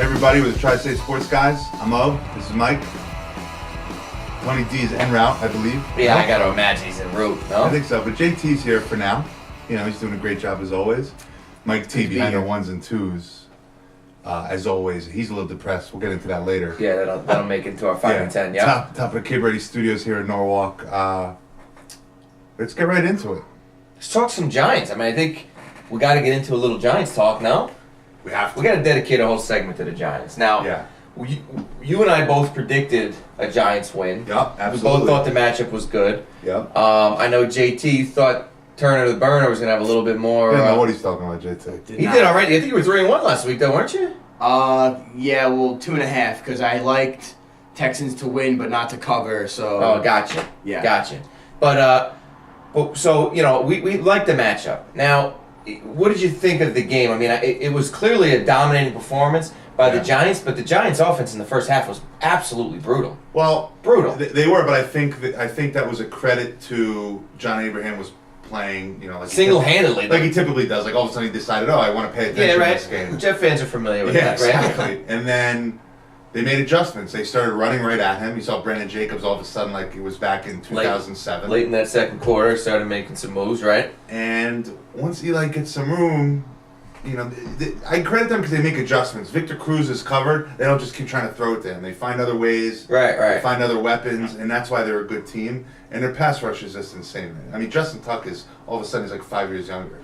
Hey everybody, with the Tri-State Sports Guys. I'm Mo. This is Mike. Tony D is en route, I believe. Yeah, I gotta imagine he's en route, no? I think so, but JT's here for now. You know, he's doing a great job as always. Mike T behind the ones and twos. As always, he's a little depressed. We'll get into that later. Yeah, that'll make it to our 5 and 10, yeah. Top of the Kid Ready Studios here in Norwalk. Let's get right into it. Let's talk some Giants. I mean, I think we gotta get into a little Giants talk now. We have to. We gotta dedicate a whole segment to the Giants. Now, Yeah. you and I both predicted a Giants win. Yep, absolutely. We both thought the matchup was good. Yep. I know JT thought Turner the Burner was gonna have a little bit more. I don't know what he's talking about, JT. He did already. I think you were 3-1 last week, though, weren't you? Yeah, well, 2.5, because I liked Texans to win, but not to cover, so... Oh, gotcha. Yeah. Gotcha. But so, you know, we like the matchup. Now, what did you think of the game? I mean, it was clearly a dominating performance by the Giants, but the Giants' offense in the first half was absolutely brutal. Well, Brutal. They were, but I think that was a credit to John Abraham was playing, you know, like Single-handedly. like he typically does. Like all of a sudden he decided, oh, I want to pay attention Yeah, right. to this game. Jet fans are familiar with Yeah, that, right? exactly. And then they made adjustments. They started running right at him. You saw Brandon Jacobs all of a sudden like he was back in 2007. Late in that second quarter, started making some moves, right? And once Eli gets some room, you know, I credit them because they make adjustments. Victor Cruz is covered. They don't just keep trying to throw it to him. They find other ways. Right. They find other weapons, and that's why they're a good team. And their pass rush is just insane, man. I mean, Justin Tuck is all of a sudden he's like 5 years younger.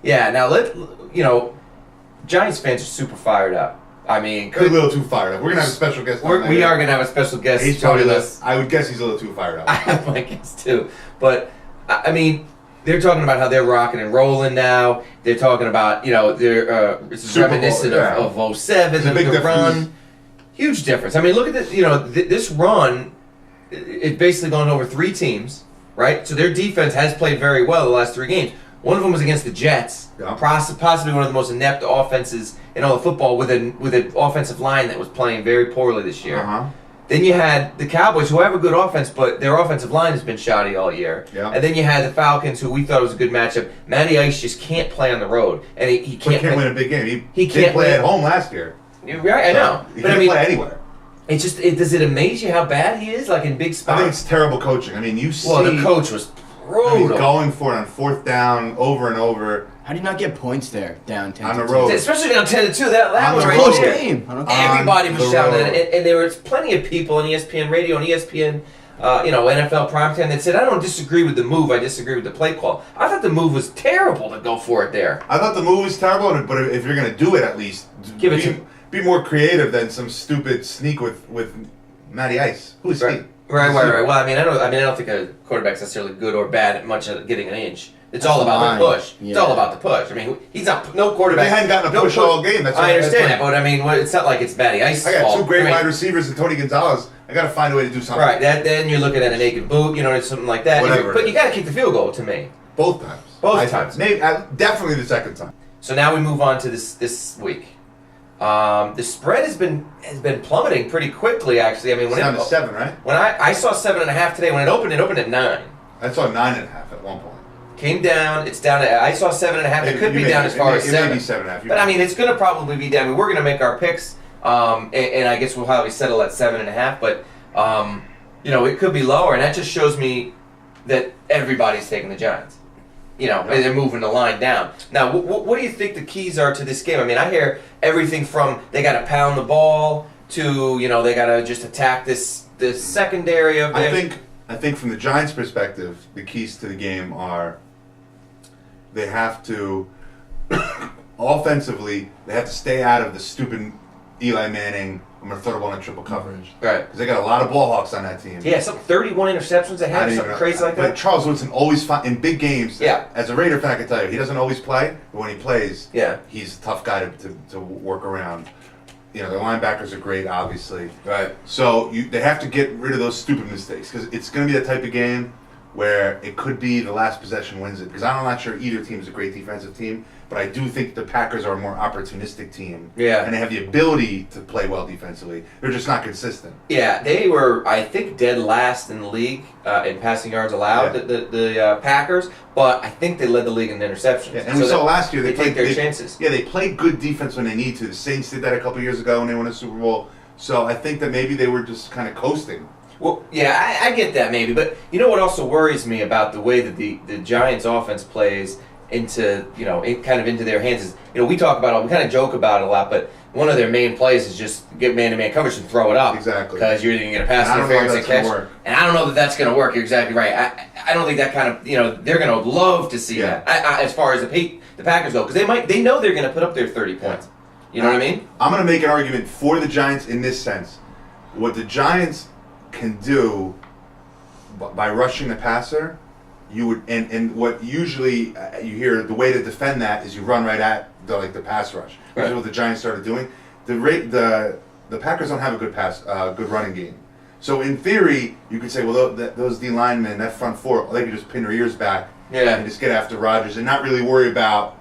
Yeah, now Giants fans are super fired up. I mean, They're a little too fired up. We're gonna have a special guest. we are gonna have a special guest. He's probably joining less. I would guess he's a little too fired up. I have my guess too, but I mean, they're talking about how they're rocking and rolling now. They're talking about they're it's Super Bowl, reminiscent yeah. of 07, It's a big the difference. run. Huge difference. I mean, look at this. This run. It's basically gone over 3 teams, right? So their defense has played very well the last 3 games. One of them was against the Jets, Yeah. possibly one of the most inept offenses in all of football, with an offensive line that was playing very poorly this year. Uh-huh. Then you had the Cowboys, who have a good offense, but their offensive line has been shoddy all year. Yeah. And then you had the Falcons, who we thought was a good matchup. Matty Ice just can't play on the road, and he can't win a big game. He didn't can't play win. at home last year. You're right, I know. He But can't I mean, play anywhere. it's just does it amaze you how bad he is, like in big I spots? think it's terrible coaching. I mean, you see. Well, the coach was I mean, brutal. going for it on 4th down over and over. How do you not get points there, down 10 On the to road. Especially down 10-2. That On was the right road. there. game. I don't Everybody was the shouting road. at it, and there was plenty of people on ESPN Radio and ESPN, NFL primetime that said, "I don't disagree with the move. I disagree with the play call." I thought the move was terrible to go for it there. I thought the move was terrible, but if you're going to do it, at least Give it be more creative than some stupid sneak with Matty Ice. Who is he? Right. Well, I don't think a quarterback's necessarily good or bad at much at getting an inch. It's all about the push. It's all about the push. I mean, he's not no quarterback. They hadn't gotten a push all game. That's I understand that, why- but I mean, it's not like it's Matty Ice's I got fault. 2 great I mean, wide receivers and Tony Gonzalez. I got to find a way to do something. Right. Then you're looking at a naked boot, or something like that. Whatever But it you got to kick the field goal to me. Both times. Both times. Maybe, definitely the second time. So now we move on to this week. The spread has been plummeting pretty quickly. Actually, I mean, It's when down to 7, right? when I saw 7.5 today. When it opened at 9. I saw 9.5 at one point. Came down. It's down to. I saw 7.5. It could be down as far as 7. It may be 7.5. But I mean, it's going to probably be down. I mean, we're going to make our picks, and I guess we'll probably settle at 7.5. But it could be lower, and that just shows me that everybody's taking the Giants. And they're moving the line down. Now, what do you think the keys are to this game? I mean, I hear everything from they got to pound the ball to they got to just attack this secondary of theirs. I think from the Giants' perspective, the keys to the game are they have to offensively they have to stay out of the stupid Eli Manning. I'm gonna throw the ball in triple coverage. Right. Because they got a lot of ball hawks on that team. Yeah, some 31 interceptions they I had, don't something even- crazy like But that. Charles Woodson always in big games. Yeah. As a Raider fan, I can tell you, he doesn't always play, but when he plays, Yeah. he's a tough guy to work around. Their linebackers are great, obviously. Right. So they have to get rid of those stupid mistakes because it's going to be that type of game where it could be the last possession wins it. Because I'm not sure either team is a great defensive team, but I do think the Packers are a more opportunistic team. Yeah. And they have the ability to play well defensively. They're just not consistent. Yeah, they were, I think, dead last in the league in passing yards allowed, Yeah. the Packers, but I think they led the league in interceptions. Yeah, and we saw last year they played take their chances. Yeah, they played good defense when they need to. The Saints did that a couple years ago when they won a Super Bowl. So I think that maybe they were just kind of coasting. Well, yeah, I get that maybe, but you know what also worries me about the way that the Giants' offense plays into, kind of into their hands is, we talk about it, we kind of joke about it a lot, but one of their main plays is just get man-to-man coverage and throw it up. Exactly. Because you're either going to pass And I don't know if interference and that's catch. gonna work. And I don't know that that's going to work. You're exactly right. I don't think that kind of, they're going to love to see Yeah. that as far as the Packers go, because they know they're going to put up their 30 points. You know what I mean? I'm going to make an argument for the Giants in this sense. What the Giants can do by rushing the passer, you would, and what usually you hear, the way to defend that is you run right at the pass rush. Which is what the Giants started doing. The Packers don't have a good running game. So in theory, you could say, well, those D linemen, that front four, they could just pin their ears back and just get after Rodgers and not really worry about,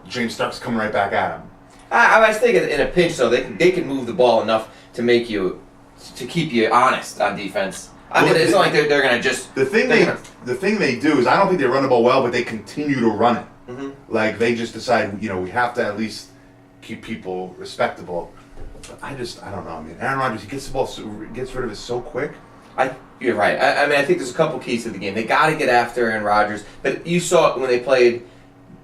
James Starks coming right back at him. I was thinking in a pinch, though, they can move the ball enough to keep you honest on defense. I mean, it's not like they're going to just. The thing they do is I don't think they run the ball well, but they continue to run it. Mm-hmm. Like they just decide, we have to at least keep people respectable. But I don't know. I mean, Aaron Rodgers, he gets the ball, gets rid of it so quick. You're right. I mean, I think there's a couple keys to the game. They got to get after Aaron Rodgers, but you saw it when they played.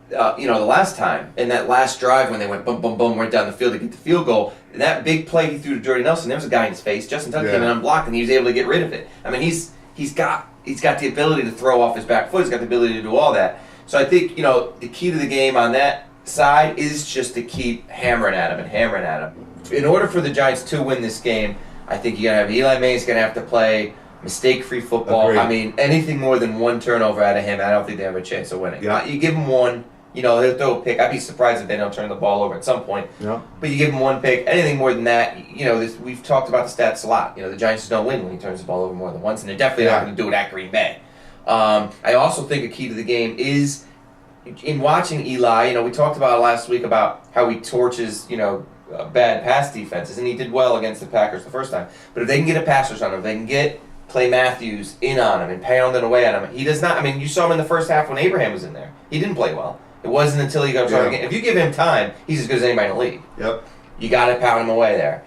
The last time in that last drive when they went boom, boom, boom, right down the field to get the field goal, and that big play he threw to Jordy Nelson, there was a guy in his face. Justin Tucker came in unblocked, and he was able to get rid of it. I mean, he's got the ability to throw off his back foot. He's got the ability to do all that. So I think the key to the game on that side is just to keep hammering at him. In order for the Giants to win this game, I think you're gonna have Eli May's gonna have to play mistake-free football. Agreed. I mean, anything more than one turnover out of him, I don't think they have a chance of winning. Yeah. You give him one. He'll throw a pick. I'd be surprised if they don't turn the ball over at some point. Yeah. But you give him one pick. Anything more than that, we've talked about the stats a lot. The Giants don't win when he turns the ball over more than once, and they're definitely not going to do it at Green Bay. I also think a key to the game is in watching Eli. We talked about it last week about how he torches, bad pass defenses, and he did well against the Packers the first time. But if they can get a pass rush on him, if they can get Clay Matthews in on him and pounding away at him, he does not. I mean, you saw him in the first half when Abraham was in there. He didn't play well. It wasn't until he got started. If you give him time, he's as good as anybody in the league. Yep. You got to pound him away there.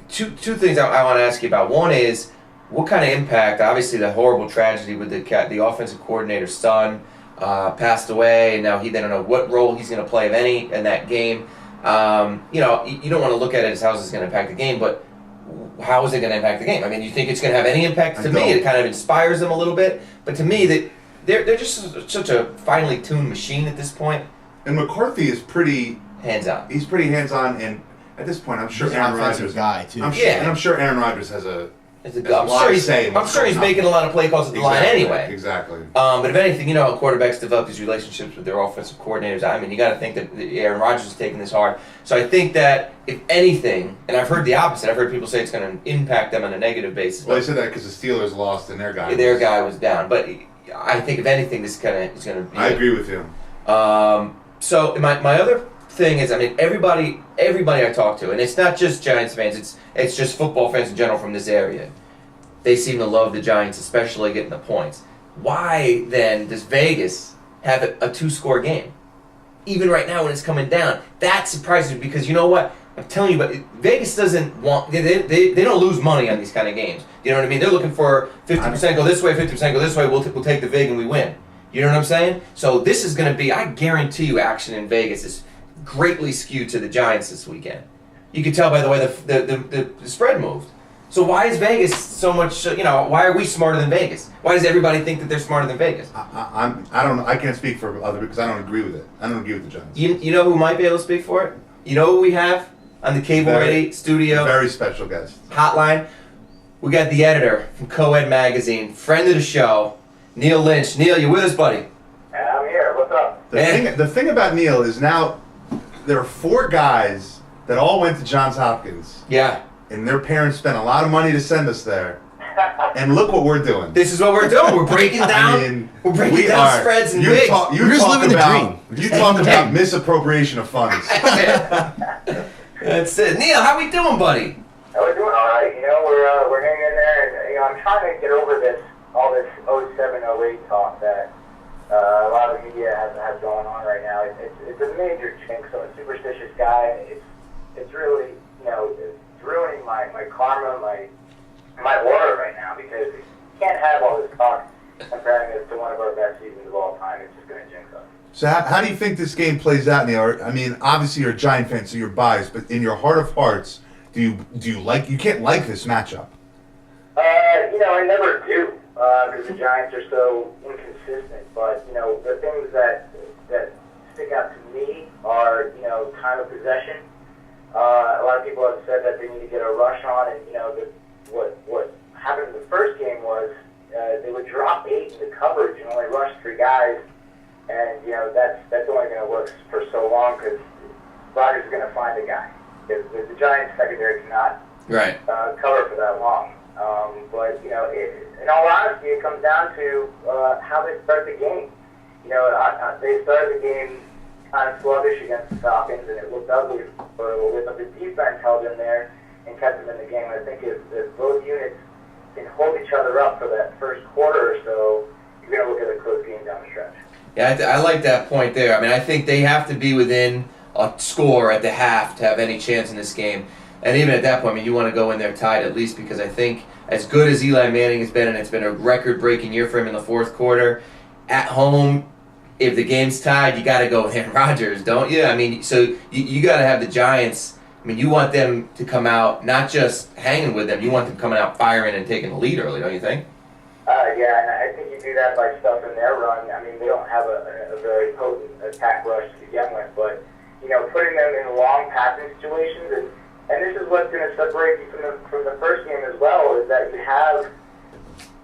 Two things I want to ask you about. One is, what kind of impact? Obviously, the horrible tragedy with the offensive coordinator's son passed away, and now they don't know what role he's going to play, if any, in that game. You don't want to look at it as how is this going to impact the game, but how is it going to impact the game? I mean, you think it's going to have any impact? To me, it kind of inspires them a little bit, but to me, that they're just such a finely tuned machine at this point. And McCarthy is pretty hands-on. He's pretty hands-on, and at this point, I'm sure He's Aaron an offensive Rodgers guy too. I'm sure Aaron Rodgers has a. I'm sure he's making a lot of play calls at the line anyway. Exactly. But if anything, how quarterbacks develop these relationships with their offensive coordinators. I mean, you got to think that Aaron Rodgers is taking this hard. So I think that if anything, and I've heard the opposite. I've heard people say it's going to impact them on a negative basis. Well, they said that because the Steelers lost and their guy was down. But I think if anything, this kind of is going to be. I agree with you. So my other thing is, I mean, everybody I talk to, and it's not just Giants fans. It's just football fans in general from this area. They seem to love the Giants, especially getting the points. Why then does Vegas have a 2-score game? Even right now when it's coming down, that surprises me because you know what? I'm telling you, but Vegas doesn't want. They don't lose money on these kind of games. You know what I mean? They're looking for 50% go this way, 50% go this way. We'll take the vig and we win. You know what I'm saying? So this is going to be. I guarantee you, action in Vegas is greatly skewed to the Giants this weekend. You can tell by the way the spread moved. So why is Vegas so much? Why are we smarter than Vegas? Why does everybody think that they're smarter than Vegas? I don't know. I can't speak for other because I don't agree with it. I don't agree with the Giants. You know who might be able to speak for it? You know who we have on the Cable Ready studio? Very special guest. Hotline. We got the editor from Co-Ed Magazine, friend of the show, Neil Lynch. Neil, you with us, buddy? I'm here. What's up? The thing about Neil is now there are 4 guys that all went to Johns Hopkins. Yeah. And their parents spent a lot of money to send us there. and look what we're doing. This is what we're doing. We're breaking down. I mean, we're breaking we down are. spreads and You bigs. talk, you We're just talk living the about, dream. You talk about misappropriation of funds. That's it. Neil, how we doing, buddy? We're doing all right. We're hanging in there, and I'm trying to get over all this 07, 08 talk that a lot of the media has going on right now. It's a major jinx. I'm a superstitious guy. It's really it's ruining my karma, my aura right now, because you can't have all this talk comparing this to one of our best seasons of all time. It's just going to jinx us. So how do you think this game plays out, Neil? I mean, obviously you're a Giant fan, so you're biased, but in your heart of hearts, do you like? You can't like this matchup. I never do, because the Giants are so inconsistent. But the things that stick out to me are time of possession. A lot of people have said that they need to get a rush on, and what happened in the first game was they would drop 8 in the coverage and only rush 3 guys, and that's only going to work for so long, because Rodgers is going to find a guy. Because the Giants secondary cannot cover for that long. But in all honesty, it comes down to how they start the game. They started the game kind of sluggish against the Falcons, and it looked ugly for a little bit. But the defense held in there and kept them in the game. I think if both units can hold each other up for that first quarter or so, you're going to look at a close game down the stretch. Yeah, I like that point there. I mean, I think they have to be within a score at the half to have any chance in this game. And even at that point, I mean, you want to go in there tied at least, because I think as good as Eli Manning has been, and it's been a record-breaking year for him in the fourth quarter, at home, if the game's tied, you got to go with Aaron Rodgers, don't you? I mean, so you got to have the Giants. I mean, you want them to come out not just hanging with them, you want them coming out firing and taking the lead early, don't you think? Yeah, and I think you do that by stuffing their run. I mean, they don't have a very potent attack rush to begin with, but putting them in long passing situations, and this is what's going to separate you from the first game as well, is that you have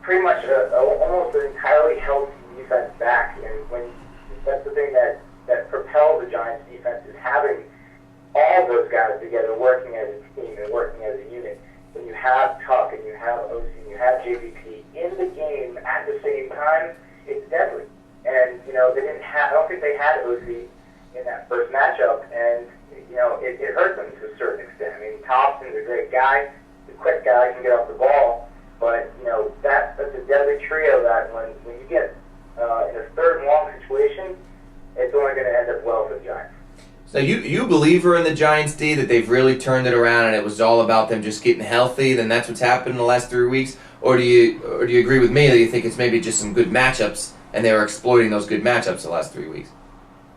pretty much almost an entirely healthy defense back, and that's the thing that propels the Giants' defense, is having all those guys together working as a team and working as a unit. When you have Tuck and you have OC and you have JVP in the game at the same time, it's deadly. And they didn't have. I don't think they had OC in that first matchup, and it hurt them to a certain extent. I mean, Thompson's a great guy, a quick guy, can get off the ball, but that's a deadly trio that when you get in a third and long situation, it's only going to end up well for the Giants. So you believer in the Giants, D, that they've really turned it around and it was all about them just getting healthy, then that's what's happened in the last 3 weeks? Or do you agree with me that you think it's maybe just some good matchups and they were exploiting those good matchups the last 3 weeks?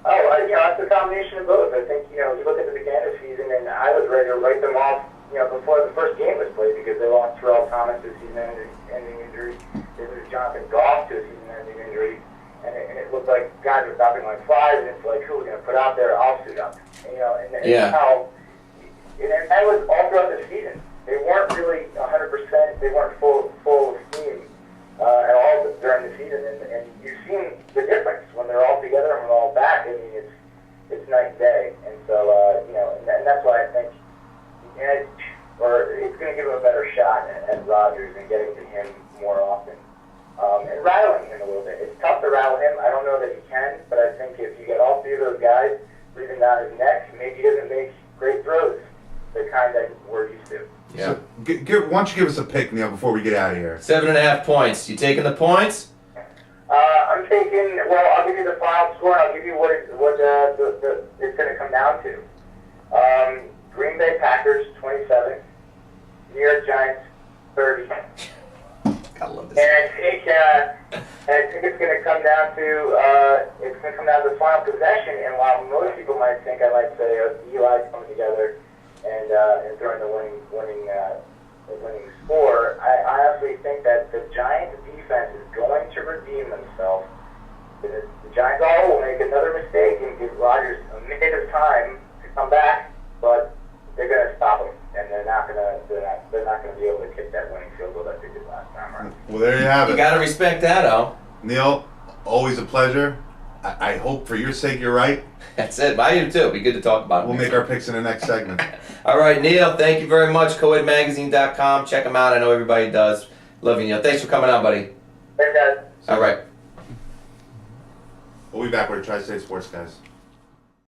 It's a combination of both. I think, you look at the beginning of the season, and I was ready to write them off, before the first game was played, because they lost Terrell Thomas to a season-ending injury. This is Jonathan Goff to a season-ending injury. And it looked like guys were dropping like flies, and it's like, who are we going to put out there? I'll suit up. And that was all throughout the season. They weren't really 100%. They weren't full of steam at all during the season. And you've seen the difference when they're all together and we're all back. I mean, it's night and day. And so, and that's why I think it's going to give him a better shot at Rodgers and getting to him more often. And rattling him a little bit. It's tough to rattle him. I don't know that he can, but I think if you get all 3 of those guys breathing down his neck, maybe he doesn't make great throws, the kind that we're used to. Yeah. So, why don't you give us a pick, Neil, before we get out of here? 7.5 points. You taking the points? I'm taking. Well, I'll give you the final score. And I'll give you what it's going to come down to. Green Bay Packers 27, New York Giants 30. I love this. And I think it's going to come down to the final possession. And while most people might think, I might say Eli's coming together and throwing the winning score, I honestly think that the Giants' defense is going to redeem themselves. The Giants will make another mistake and give Rodgers a minute of time to come back, but they're going to stop him, and they're not going to be able to kick that winning field goal that they did last time around. Well, there you have it. You got to respect that, Al. Neil, always a pleasure. I hope for your sake you're right. That's it. By you, too. It'd be good to talk about it. We'll make our picks in the next segment. All right, Neil, thank you very much. CoedMagazine.com. Check them out. I know everybody does. Love you, Neil. Thanks for coming on, buddy. Thanks, guys. All right. We'll be back with Tri-State Sports, guys.